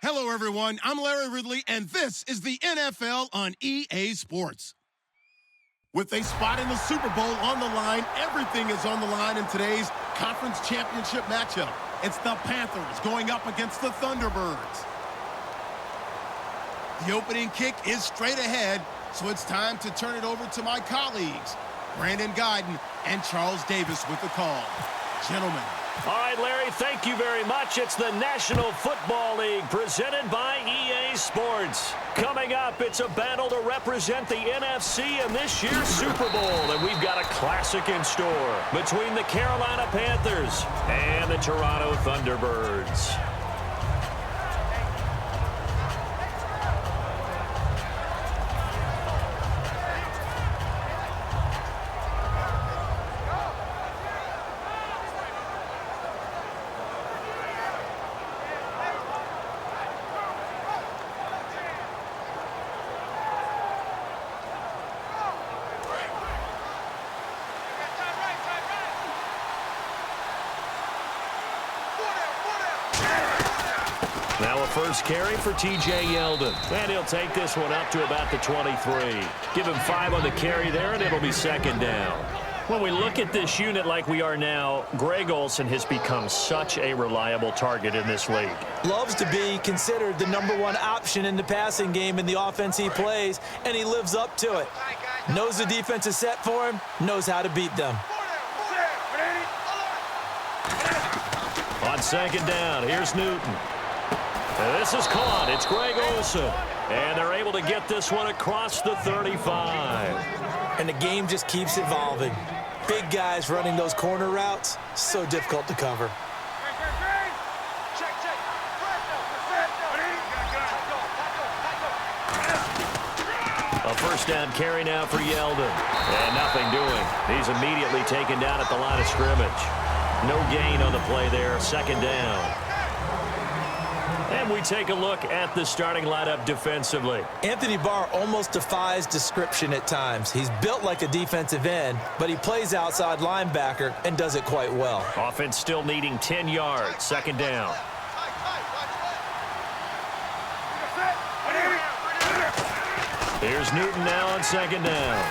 Hello, everyone. I'm Larry Ridley, and this is the NFL on EA Sports. With a spot in the Super Bowl on the line, everything is on the line in today's conference championship matchup. It's the Panthers going up against the Thunderbirds. The opening kick is straight ahead, so it's time to turn it over to my colleagues, Brandon Guyton and Charles Davis with the call. Gentlemen. All right, Larry, thank you very much. It's the National Football League presented by EA Sports. Coming up, it's a battle to represent the NFC in this year's Super Bowl, and we've got a classic in store between the Carolina Panthers and the Toronto Thunderbirds. Now a first carry for T.J. Yeldon. And he'll take this one up to about the 23. Give him 5 on the carry there, and it'll be second down. When we look at this unit like we are now, Greg Olsen has become such a reliable target in this league. Loves to be considered the #1 option in the passing game in the offense he plays, and he lives up to it. Knows the defense is set for him, knows how to beat them. On second down, here's Newton. And this is caught. It's Greg Olsen. And they're able to get this one across the 35. And the game just keeps evolving. Big guys running those corner routes, so difficult to cover. A first down carry now for Yeldon. And nothing doing. He's immediately taken down at the line of scrimmage. No gain on the play there. Second down. And we take a look at the starting lineup defensively. Anthony Barr almost defies description at times. He's built like a defensive end, but he plays outside linebacker and does it quite well. Offense still needing 10 yards. Second down. Here's Newton now on second down.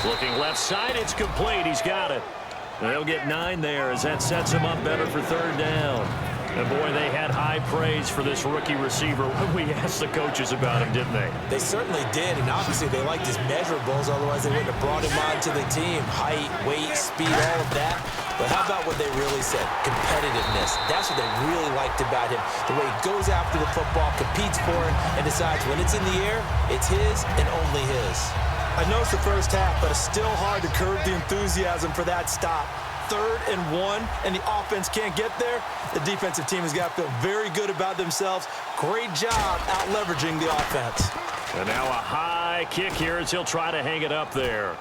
Looking left side, it's complete. He's got it. They'll get 9 there as that sets him up better for third down. And, boy, they had high praise for this rookie receiver when we asked the coaches about him, didn't they? They certainly did, and obviously they liked his measurables, otherwise they wouldn't have brought him onto the team. Height, weight, speed, all of that. But how about what they really said? Competitiveness. That's what they really liked about him. The way he goes after the football, competes for it, and decides when it's in the air, it's his and only his. I know it's the first half, but it's still hard to curb the enthusiasm for that stop. 3rd and 1, and the offense can't get there. The defensive team has got to feel very good about themselves. Great job out leveraging the offense. And now a high kick here as he'll try to hang it up there.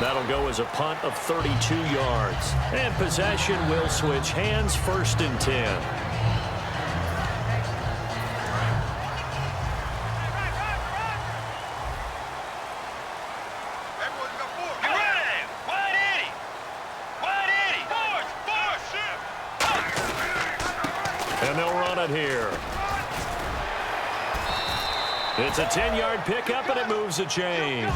That'll go as a punt of 32 yards. And possession will switch hands. 1st and 10. And they'll run it here. It's a 10-yard pickup, and it moves the chains.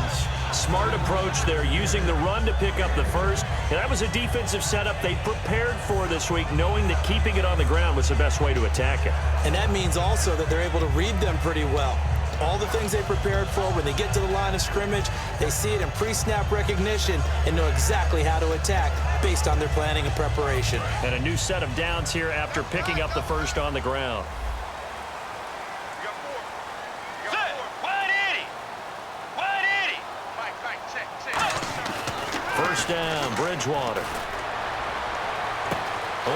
Smart approach there, using the run to pick up the first. And that was a defensive setup they prepared for this week, knowing that keeping it on the ground was the best way to attack it. And that means also that they're able to read them pretty well. All the things they prepared for, when they get to the line of scrimmage, they see it in pre-snap recognition and know exactly how to attack based on their planning and preparation. And a new set of downs here after picking up the first on the ground. First down, Bridgewater.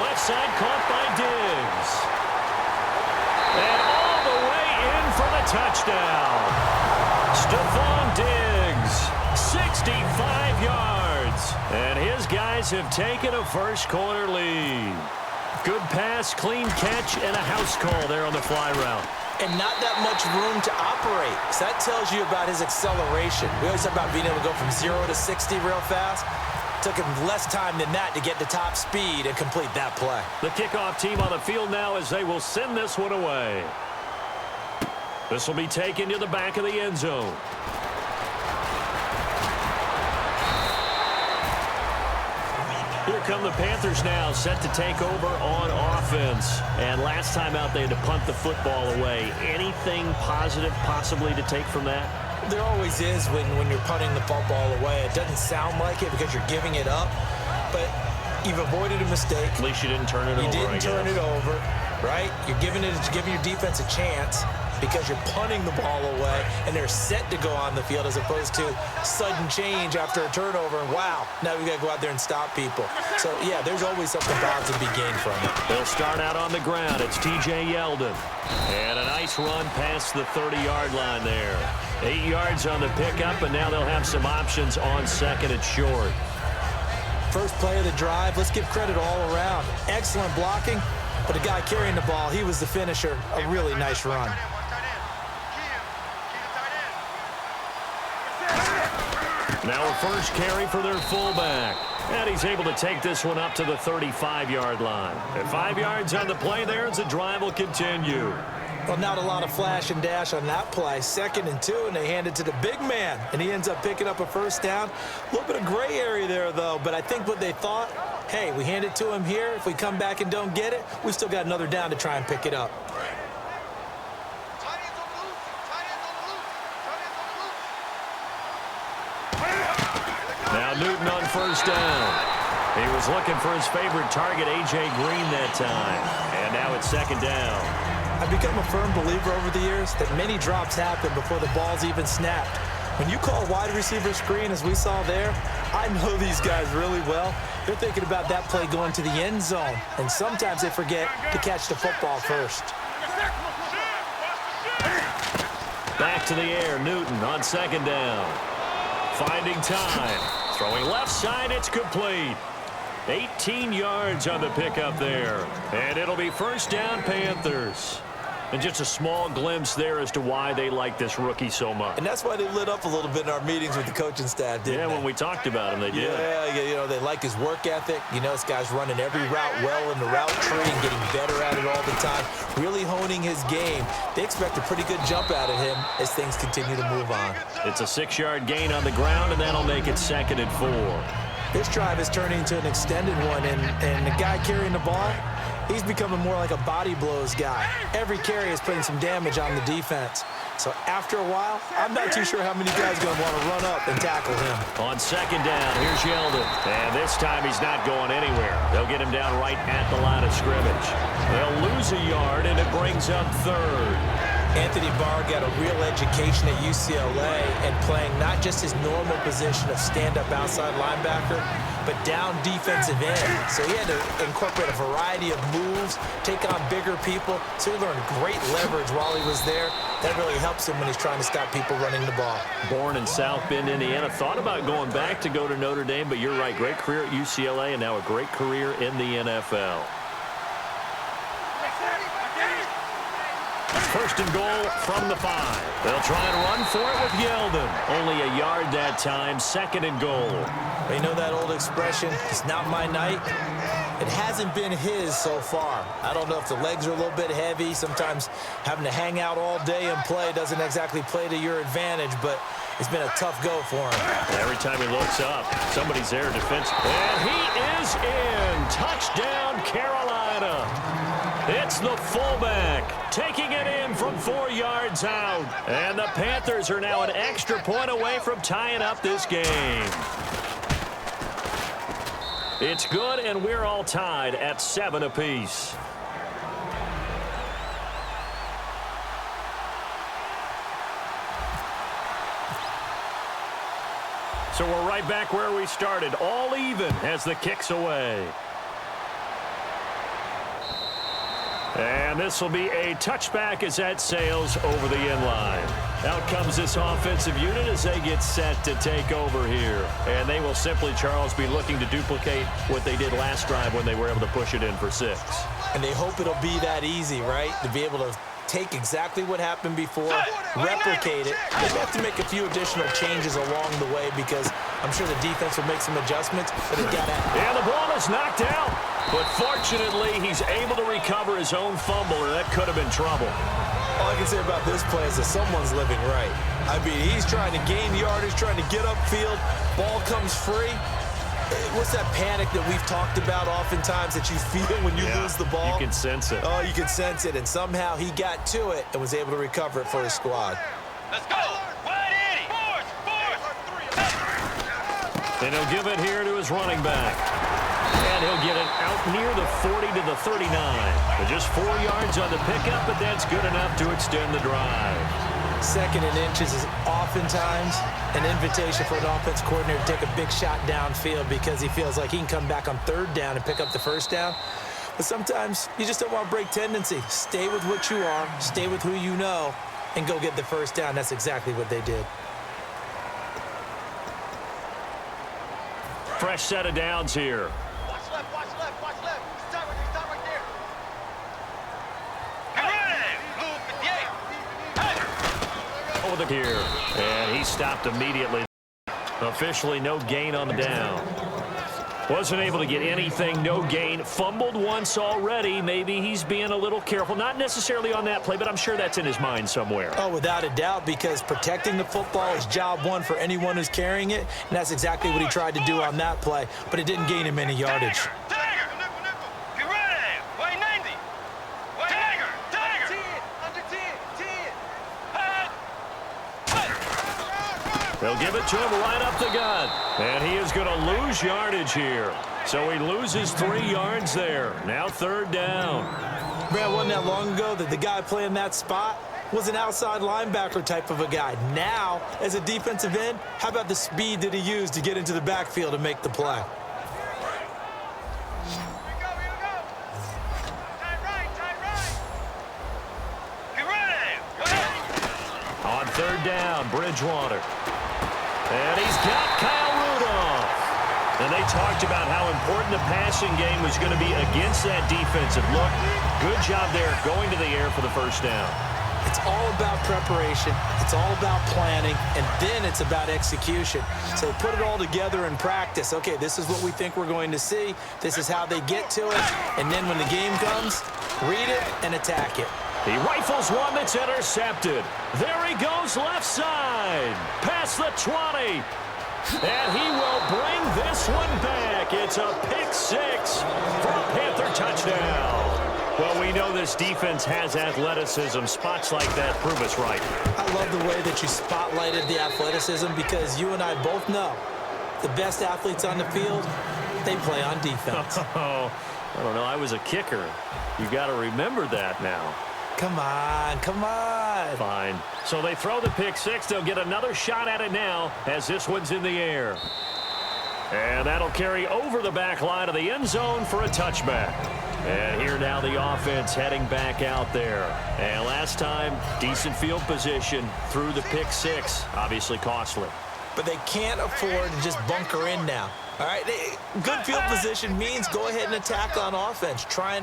Left side caught by Diggs. And all the way in for the touchdown. Stephon Diggs, 65 yards. And his guys have taken a first-quarter lead. Good pass, clean catch, and a house call there on the fly route. And not that much room to operate. So that tells you about his acceleration. We always talk about being able to go from 0 to 60 real fast. Took him less time than that to get to top speed and complete that play. The kickoff team on the field now as they will send this one away. This will be taken to the back of the end zone. Here come the Panthers now, set to take over on offense. And last time out, they had to punt the football away. Anything positive possibly to take from that? There always is when you're punting the football away. It doesn't sound like it because you're giving it up, but you've avoided a mistake. At least you didn't turn it over, You didn't turn it over, right? You're giving your defense a chance because you're punting the ball away, and they're set to go on the field as opposed to sudden change after a turnover, and wow, now we got to go out there and stop people. So, yeah, there's always something positive to be gained from it. They'll start out on the ground. It's T.J. Yeldon. And a nice run past the 30-yard line there. 8 yards on the pickup, and now they'll have some options on second and short. First play of the drive, let's give credit all around. Excellent blocking, but the guy carrying the ball, he was the finisher. A really nice run. Now a first carry for their fullback. And he's able to take this one up to the 35-yard line. And 5 yards on the play there as the drive will continue. Well, not a lot of flash and dash on that play. 2nd and 2, and they hand it to the big man. And he ends up picking up a first down. A little bit of gray area there, though. But I think what they thought, hey, we hand it to him here. If we come back and don't get it, we still got another down to try and pick it up. Now Newton on first down. He was looking for his favorite target, A.J. Green, that time. And now it's 2nd down. I've become a firm believer over the years that many drops happen before the ball's even snapped. When you call a wide receiver screen, as we saw there, I know these guys really well. They're thinking about that play going to the end zone. And sometimes they forget to catch the football first. Back to the air, Newton on 2nd down. Finding time. Throwing left side, it's complete. 18 yards on the pickup there. And it'll be first down, Panthers. And just a small glimpse there as to why they like this rookie so much. And that's why they lit up a little bit in our meetings with the coaching staff, didn't they? When we talked about him, they did. Yeah, you know, they like his work ethic. You know, this guy's running every route well in the route tree and getting better at it all the time, really honing his game. They expect a pretty good jump out of him as things continue to move on. It's a 6-yard gain on the ground, and that'll make it 2nd and 4. This drive is turning into an extended one, and the guy carrying the ball, he's becoming more like a body blows guy. Every carry is putting some damage on the defense. So after a while, I'm not too sure how many guys are going to want to run up and tackle him. On 2nd down, here's Yeldon. And this time he's not going anywhere. They'll get him down right at the line of scrimmage. They'll lose a yard, and it brings up 3rd. Anthony Barr got a real education at UCLA and playing not just his normal position of stand-up outside linebacker, but down defensive end. So he had to incorporate a variety of moves, take on bigger people. So he learned great leverage while he was there. That really helps him when he's trying to stop people running the ball. Born in South Bend, Indiana. Thought about going back to go to Notre Dame, but you're right. Great career at UCLA and now a great career in the NFL. First and goal from the 5. They'll try and run for it with Yeldon. Only a yard that time. 2nd and goal. You know that old expression, it's not my night? It hasn't been his so far. I don't know if the legs are a little bit heavy. Sometimes having to hang out all day and play doesn't exactly play to your advantage, but it's been a tough go for him. Every time he looks up, somebody's there defense. And he is in. Touchdown, Carolina. It's the fullback taking it in from 4 yards out. And the Panthers are now an extra point away from tying up this game. It's good, and we're all tied at 7 apiece. So we're right back where we started, all even as the kick's away. And this will be a touchback as that sails over the end line. Out comes this offensive unit as they get set to take over here. And they will simply, Charles, be looking to duplicate what they did last drive when they were able to push it in for 6. And they hope it'll be that easy, right? To be able to take exactly what happened before, replicate it. They have to make a few additional changes along the way because I'm sure the defense will make some adjustments, but they've got to... And the ball is knocked out. But fortunately, he's able to recover his own fumble, or that could have been trouble. All I can say about this play is that someone's living right. I mean, he's trying to gain yardage, trying to get upfield. Ball comes free. What's that panic that we've talked about oftentimes that you feel when you lose the ball? You can sense it. Oh, you can sense it. And somehow he got to it and was able to recover it for his squad. Let's go. Wide Eddie. Force. And he'll give it here to his running back. And he'll get it out near the 40 to the 39. But just 4 yards on the pickup, but that's good enough to extend the drive. 2nd and inches is oftentimes an invitation for an offense coordinator to take a big shot downfield because he feels like he can come back on 3rd down and pick up the 1st down. But sometimes you just don't want to break tendency. Stay with what you are, stay with who you know, and go get the 1st down. That's exactly what they did. Fresh set of downs here. Watch left, watch left, watch left. Start right there. Get ready. Blue 58. Over the here. And he stopped immediately. Officially no gain on the down. Wasn't able to get anything, no gain. Fumbled once already. Maybe he's being a little careful. Not necessarily on that play, but I'm sure that's in his mind somewhere. Oh, without a doubt, because protecting the football is job one for anyone who's carrying it, and that's exactly what he tried to do on that play, but it didn't gain him any yardage. Tiger. Get ready. White 90. Tiger. Under 10. They'll give it to him right up the gut. And he is going to lose yardage here. So he loses 3 yards there. Now 3rd down. Brad, wasn't that long ago that the guy playing that spot was an outside linebacker type of a guy. Now, as a defensive end, how about the speed that he used to get into the backfield and make the play? Here we go. Tight right. Get ready. On 3rd down, Bridgewater. And he's got Kyle Rudolph. And they talked about how important the passing game was going to be against that defensive look. Good job there going to the air for the 1st down. It's all about preparation. It's all about planning. And then it's about execution. So put it all together in practice. Okay, this is what we think we're going to see. This is how they get to it. And then when the game comes, read it and attack it. He rifles one that's intercepted. There he goes left side. Past the 20. And he will bring this one back. It's a pick 6 for a Panther touchdown. Well, we know this defense has athleticism. Spots like that prove us right. I love the way that you spotlighted the athleticism because you and I both know the best athletes on the field, they play on defense. Oh, I don't know. I was a kicker. You got to remember that now. Come on. Fine. So they throw the pick 6. They'll get another shot at it now as this one's in the air. And that'll carry over the back line of the end zone for a touchback. And here now the offense heading back out there. And last time, decent field position through the pick 6. Obviously costly. But they can't afford to just bunker in now. All right, good field position means go ahead and attack on offense. Try and